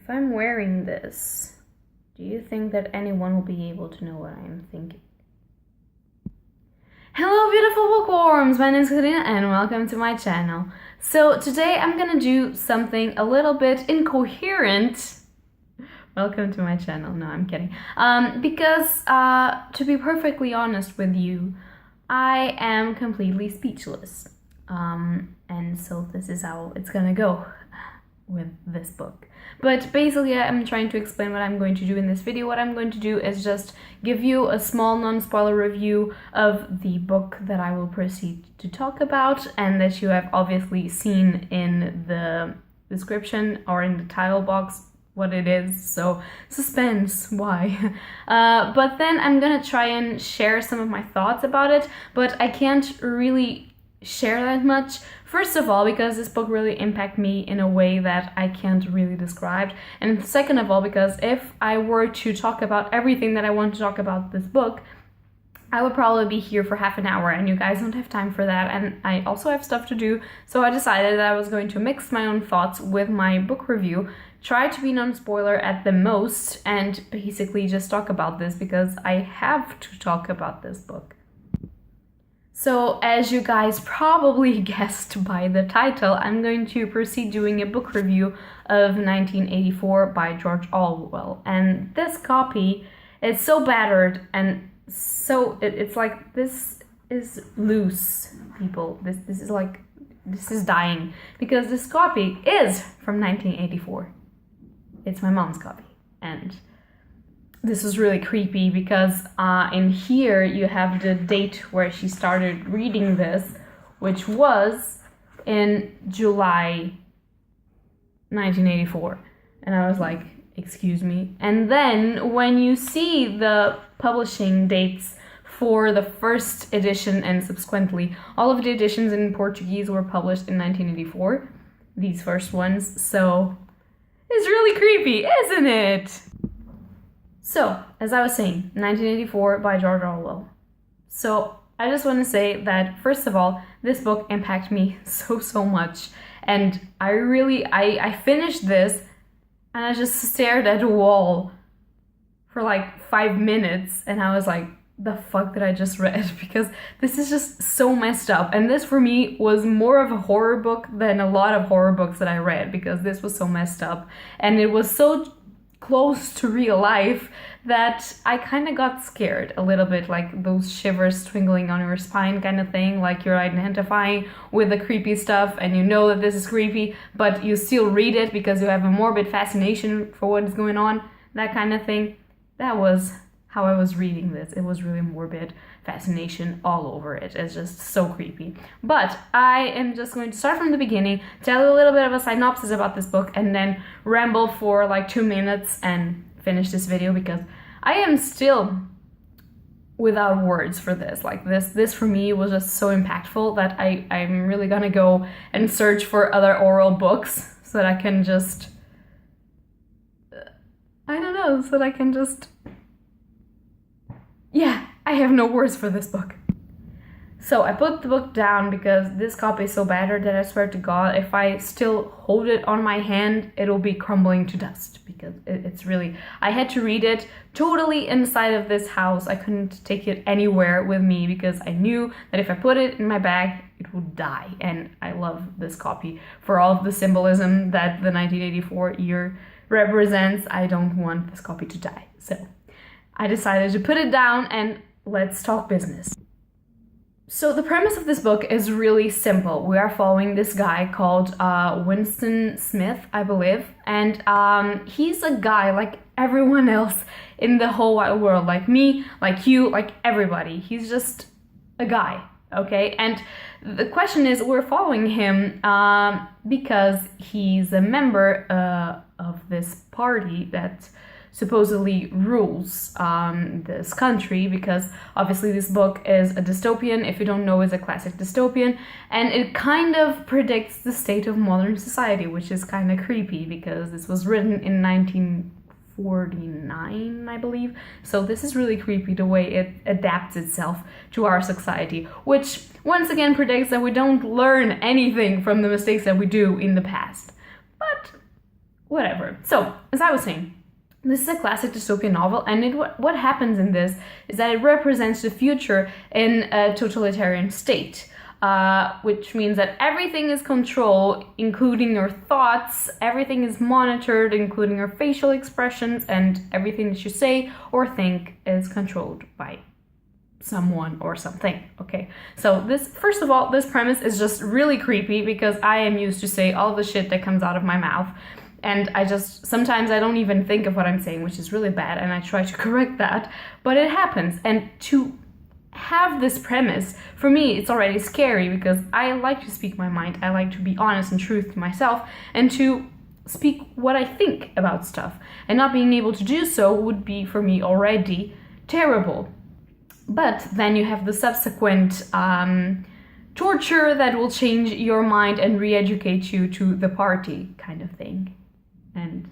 If I'm wearing this, do you think that anyone will be able to know what I am thinking? Hello beautiful bookworms, my name is Catarina and welcome to my channel. So today I'm gonna do something a little bit incoherent. Welcome to my channel, no I'm kidding. Because to be perfectly honest with you, I am completely speechless. And so this is how it's gonna go with this book. But basically I'm trying to explain what I'm going to do in this video. What I'm going to do is just give you a small non-spoiler review of the book that I will proceed to talk about and that you have obviously seen in the description or in the title box what it is, so suspense, why? But then I'm gonna try and share some of my thoughts about it, but I can't really share that much. First of all, because this book really impacted me in a way that I can't really describe, and second of all, because if I were to talk about everything that I want to talk about this book, I would probably be here for half an hour and you guys don't have time for that, and I also have stuff to do, so I decided that I was going to mix my own thoughts with my book review, try to be non-spoiler at the most, and basically just talk about this because I have to talk about this book. So, as you guys probably guessed by the title, I'm going to proceed doing a book review of 1984 by George Orwell. And this copy is so battered and so it's like, this is loose, people. This is dying because this copy is from 1984. It's my mom's copy, and this was really creepy because in here you have the date where she started reading this, which was in July 1984. And I was like, excuse me. And then when you see the publishing dates for the first edition and subsequently, all of the editions in Portuguese were published in 1984, these first ones, so it's really creepy, isn't it? So, as I was saying, 1984 by George Orwell. So, I just want to say that, first of all, this book impacted me so much. And I finished this and I just stared at a wall for like 5 minutes and I was like, the fuck did I just read? Because this is just so messed up. And this for me was more of a horror book than a lot of horror books that I read because this was so messed up. And it was so close to real life that I kind of got scared a little bit, like those shivers twinkling on your spine kind of thing, like you're identifying with the creepy stuff and you know that this is creepy, but you still read it because you have a morbid fascination for what is going on, that kind of thing. That was how I was reading this. It was really morbid fascination all over it. It's just so creepy. But I am just going to start from the beginning, tell you a little bit of a synopsis about this book, and then ramble for like 2 minutes and finish this video because I am still without words for this. Like this for me was just so impactful that I'm really gonna go and search for other oral books so that I can just, yeah, I have no words for this book. So I put the book down because this copy is so battered that I swear to God, if I still hold it on my hand, it'll be crumbling to dust because it's really, I had to read it totally inside of this house. I couldn't take it anywhere with me because I knew that if I put it in my bag, it would die. And I love this copy for all of the symbolism that the 1984 year represents. I don't want this copy to die. So I decided to put it down and let's talk business. So the premise of this book is really simple. We are following this guy called Winston Smith, I believe, and he's a guy like everyone else in the whole wide world, like me, like you, like everybody. He's just a guy, okay? And the question is, we're following him because he's a member of this party that supposedly rules this country, because obviously this book is a dystopian. If you don't know, it's a classic dystopian, and it kind of predicts the state of modern society, which is kind of creepy because this was written in 1949, I believe. So this is really creepy, the way it adapts itself to our society, which once again predicts that we don't learn anything from the mistakes that we do in the past. But whatever. So, as I was saying, this is a classic dystopian novel, and what happens in this is that it represents the future in a totalitarian state, which means that everything is controlled, including your thoughts, everything is monitored, including your facial expressions, and everything that you say or think is controlled by someone or something. Okay, so this, first of all, this premise is just really creepy because I am used to say all the shit that comes out of my mouth. And sometimes I don't even think of what I'm saying, which is really bad, and I try to correct that, but it happens. And to have this premise, for me, it's already scary because I like to speak my mind. I like to be honest and truth to myself and to speak what I think about stuff. And not being able to do so would be, for me, already terrible. But then you have the subsequent torture that will change your mind and re-educate you to the party kind of thing. And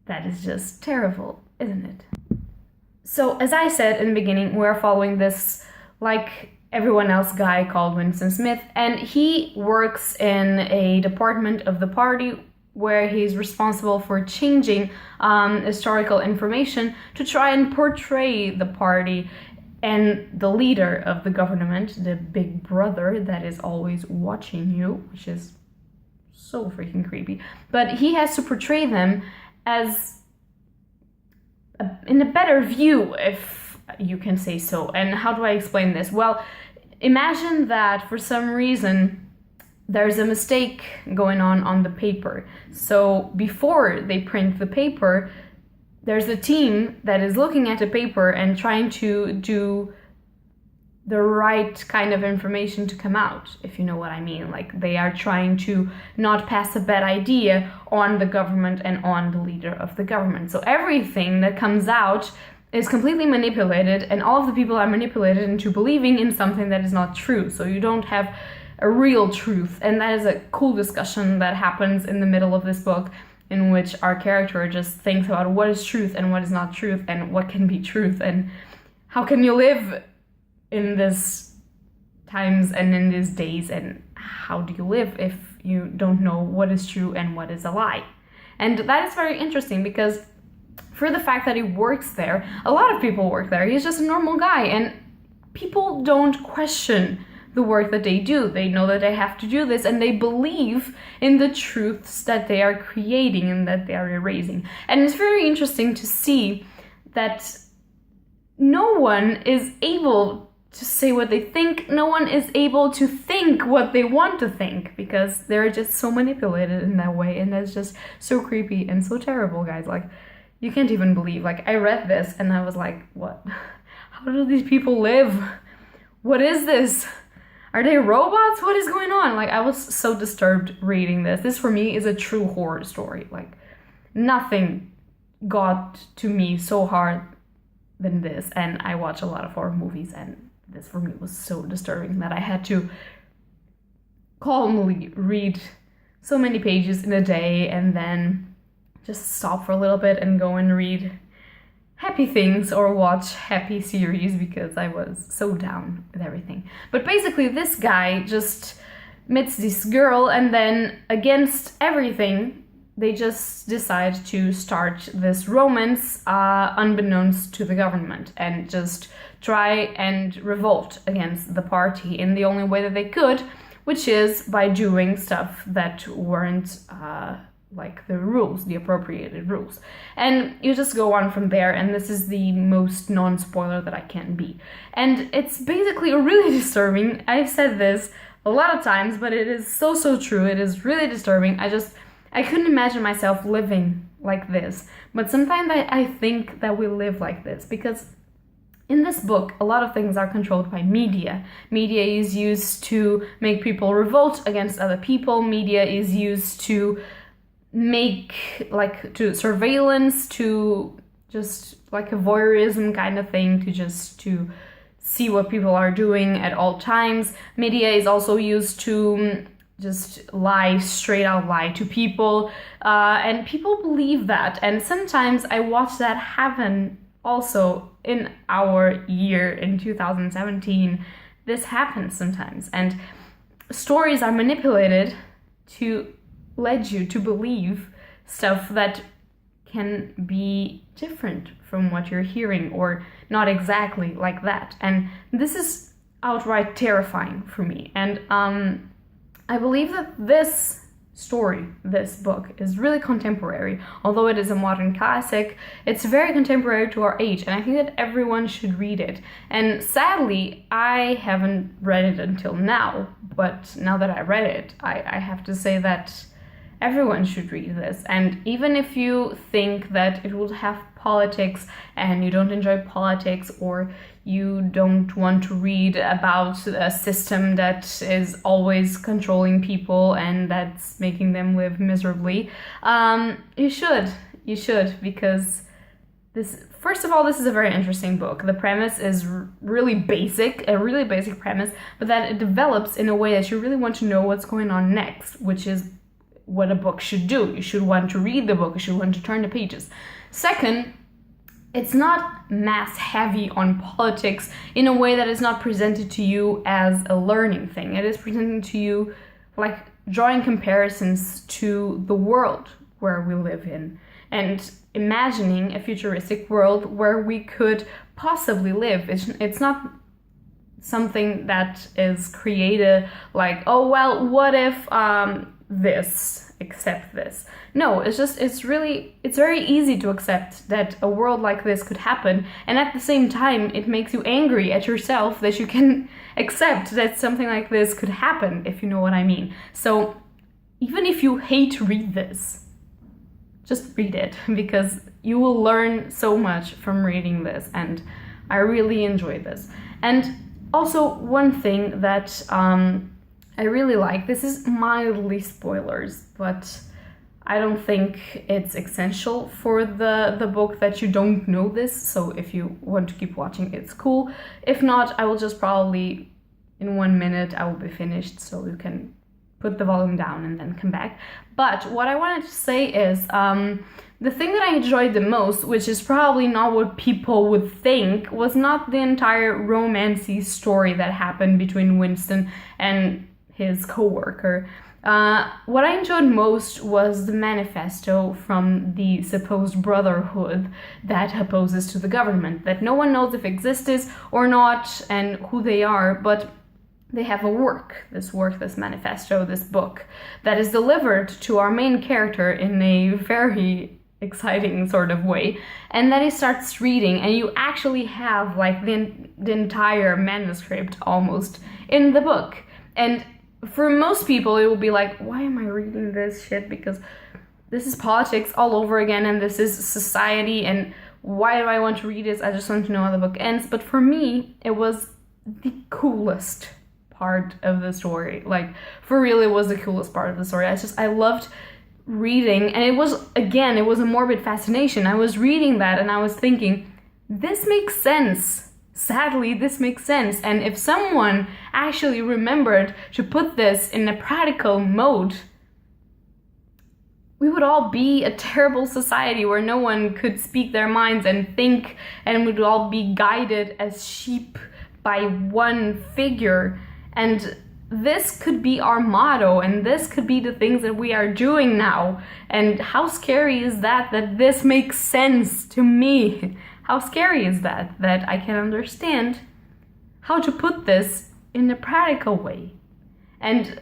that is just terrible, isn't it? So, as I said in the beginning, we're following this, like everyone else, guy called Winston Smith, and he works in a department of the party where he's responsible for changing historical information to try and portray the party and the leader of the government, the big brother that is always watching you, which is so freaking creepy. But he has to portray them as in a better view, if you can say so. And how do I explain this? Well, imagine that for some reason there's a mistake going on the paper. So before they print the paper, there's a team that is looking at the paper and trying to do the right kind of information to come out, if you know what I mean. Like, they are trying to not pass a bad idea on the government and on the leader of the government. So everything that comes out is completely manipulated, and all of the people are manipulated into believing in something that is not true. So you don't have a real truth. And that is a cool discussion that happens in the middle of this book, in which our character just thinks about what is truth and what is not truth, and what can be truth, and how can you live in these times and in these days, and how do you live if you don't know what is true and what is a lie. And that is very interesting because for the fact that he works there, a lot of people work there, he's just a normal guy, and people don't question the work that they do. They know that they have to do this, and they believe in the truths that they are creating and that they are erasing. And it's very interesting to see that no one is able to say what they think. No one is able to think what they want to think because they're just so manipulated in that way. And that's just so creepy and so terrible, guys. Like, you can't even believe. Like, I read this and I was like, what? How do these people live? What is this? Are they robots? What is going on? Like, I was so disturbed reading this. This for me is a true horror story. Like, nothing got to me so hard than this. And I watch a lot of horror movies, and this for me was so disturbing that I had to calmly read so many pages in a day and then just stop for a little bit and go and read happy things or watch happy series because I was so down with everything. But basically this guy just meets this girl, and then against everything they just decide to start this romance unbeknownst to the government, and just try and revolt against the party in the only way that they could, which is by doing stuff that weren't like the rules, the appropriated rules. And you just go on from there, and this is the most non-spoiler that I can be. And it's basically really disturbing. I've said this a lot of times, but it is so true. It is really disturbing. I couldn't imagine myself living like this. But sometimes I think that we live like this because in this book, a lot of things are controlled by media. Media is used to make people revolt against other people. Media is used to make, like, to surveillance, to just like a voyeurism kind of thing, to see what people are doing at all times. Media is also used to just straight out lie to people, and people believe that. And sometimes I watch that happen also in our year, in 2017. This happens sometimes, and stories are manipulated to lead you to believe stuff that can be different from what you're hearing, or not exactly like that. And this is outright terrifying for me. And I believe that this story, this book, is really contemporary. Although it is a modern classic, it's very contemporary to our age, and I think that everyone should read it. And sadly, I haven't read it until now, but now that I read it, I have to say that everyone should read this. And even if you think that it will have politics and you don't enjoy politics, or you don't want to read about a system that is always controlling people and that's making them live miserably, you should, because this, first of all, this is a very interesting book. The premise is really basic, a really basic premise, but that it develops in a way that you really want to know what's going on next, which is what a book should do. You should want to read the book, you should want to turn the pages. Second, it's not mass heavy on politics in a way that is not presented to you as a learning thing. It is presented to you like drawing comparisons to the world where we live in, and imagining a futuristic world where we could possibly live. It's not something that is created like, oh well, what if this, accept this. No, it's very easy to accept that a world like this could happen, and at the same time it makes you angry at yourself that you can accept that something like this could happen, if you know what I mean. So even if you hate to read this, just read it, because you will learn so much from reading this, and I really enjoyed this. And also one thing that I really like, this is mildly spoilers, but I don't think it's essential for the book that you don't know this, so if you want to keep watching, it's cool. If not, I will just probably, in 1 minute, I will be finished, so you can put the volume down and then come back. But what I wanted to say is, the thing that I enjoyed the most, which is probably not what people would think, was not the entire romancy story that happened between Winston and his co-worker. What I enjoyed most was the manifesto from the supposed brotherhood that opposes to the government, that no one knows if exists or not and who they are, but they have this manifesto, this book, that is delivered to our main character in a very exciting sort of way, and then he starts reading, and you actually have like the entire manuscript almost in the book. And for most people it will be like, why am I reading this shit, because this is politics all over again, and this is society, and why do I want to read this? I just want to know how the book ends. But for me, it was the coolest part of the story. Like, for real, it was the coolest part of the story. I loved reading, and it was a morbid fascination. I was reading that and I was thinking, this makes sense. Sadly, this makes sense. And if someone actually remembered to put this in a practical mode, we would all be a terrible society where no one could speak their minds and think, and would all be guided as sheep by one figure. And this could be our motto, and this could be the things that we are doing now. And how scary is that this makes sense to me? How scary is that I can understand how to put this in a practical way? And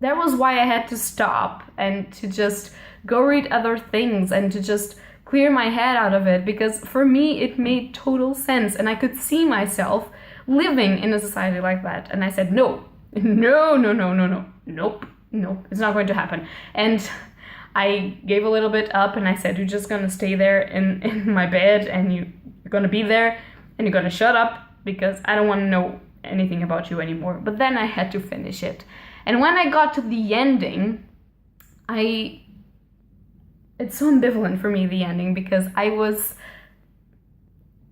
that was why I had to stop and to just go read other things and to just clear my head out of it, because for me it made total sense, and I could see myself living in a society like that. And I said, nope, it's not going to happen. And I gave a little bit up, and I said, you're just gonna stay there in my bed, and you're gonna be there, and you're gonna shut up, because I don't want to know anything about you anymore. But then I had to finish it. And when I got to the ending, it's so ambivalent for me, the ending, because I was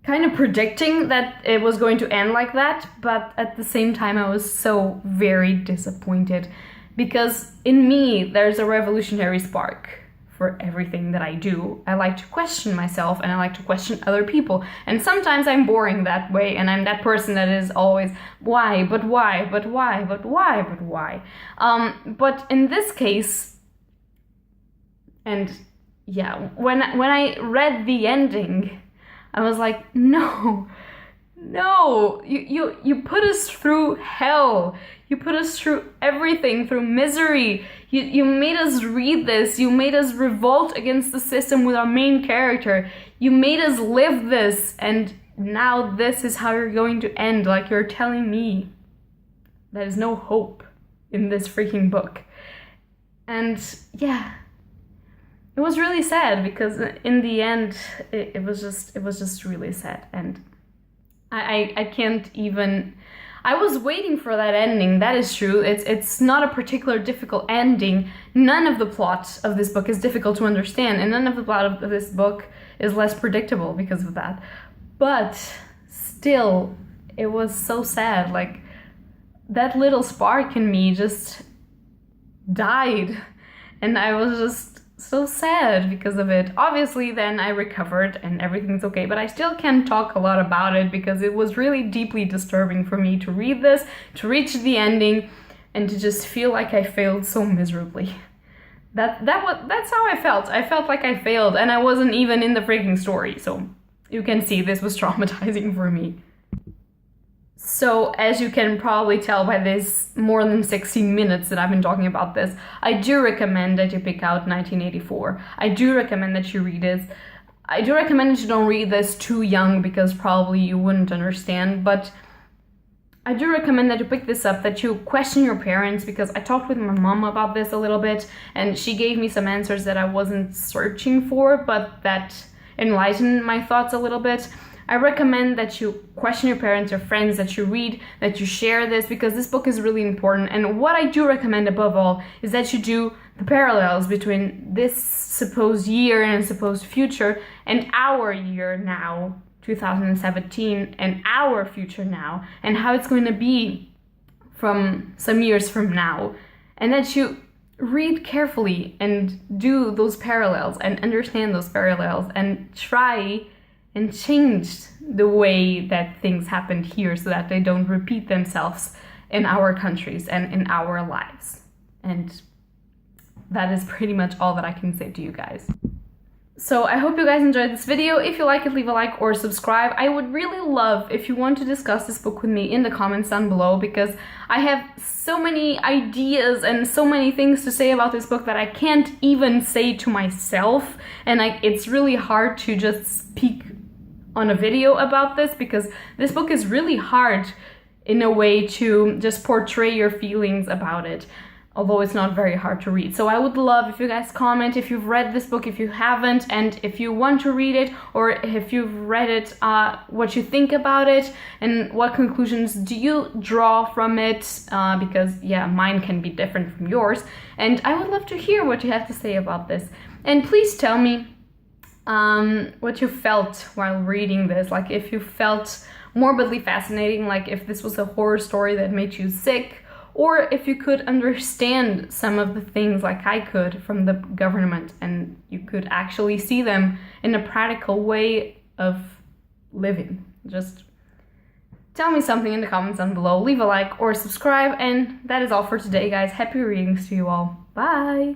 kind of predicting that it was going to end like that, but at the same time I was so very disappointed, because in me there's a revolutionary spark for everything that I do. I like to question myself, and I like to question other people, and sometimes I'm boring that way, and I'm that person that is always why, but why, but why, but why, but why. But in this case, and yeah, when I read the ending, I was like, no, no, you put us through hell. You put us through everything, through misery. You made us read this. You made us revolt against the system with our main character. You made us live this, and now this is how you're going to end. Like, you're telling me there's no hope in this freaking book. And yeah, it was really sad, because in the end, it was just really sad. And I can't even. I was waiting for that ending. That is true. It's not a particular difficult ending. None of the plot of this book is difficult to understand, and none of the plot of this book is less predictable because of that. But still, it was so sad. Like, that little spark in me just died, and I was just so sad because of it. Obviously, then I recovered and everything's okay, but I still can't talk a lot about it because it was really deeply disturbing for me to read this, to reach the ending, and to just feel like I failed so miserably. That's how I felt. I felt like I failed, and I wasn't even in the freaking story, so you can see this was traumatizing for me. So, as you can probably tell by this more than 16 minutes that I've been talking about this, I do recommend that you pick out 1984. I do recommend that you read it. I do recommend that you don't read this too young, because probably you wouldn't understand, but I do recommend that you pick this up, that you question your parents, because I talked with my mom about this a little bit, and she gave me some answers that I wasn't searching for, but that enlightened my thoughts a little bit. I recommend that you question your parents, your friends, that you read, that you share this, because this book is really important. And what I do recommend above all is that you do the parallels between this supposed year and supposed future and our year now, 2017, and our future now, and how it's going to be from some years from now. And that you read carefully and do those parallels and understand those parallels and try and change the way that things happened here so that they don't repeat themselves in our countries and in our lives. And that is pretty much all that I can say to you guys. So I hope you guys enjoyed this video. If you like it, leave a like or subscribe. I would really love if you want to discuss this book with me in the comments down below, because I have so many ideas and so many things to say about this book that I can't even say to myself, and it's really hard to just speak on a video about this, because this book is really hard in a way to just portray your feelings about it, although it's not very hard to read. So I would love if you guys comment if you've read this book, if you haven't, and if you want to read it, or if you've read it, what you think about it, and what conclusions do you draw from it, because yeah, mine can be different from yours, and I would love to hear what you have to say about this. And please tell me what you felt while reading this, like if you felt morbidly fascinating, like if this was a horror story that made you sick, or if you could understand some of the things like I could from the government, and you could actually see them in a practical way of living. Just tell me something in the comments down below, leave a like or subscribe, and that is all for today, guys. Happy readings to you all. Bye!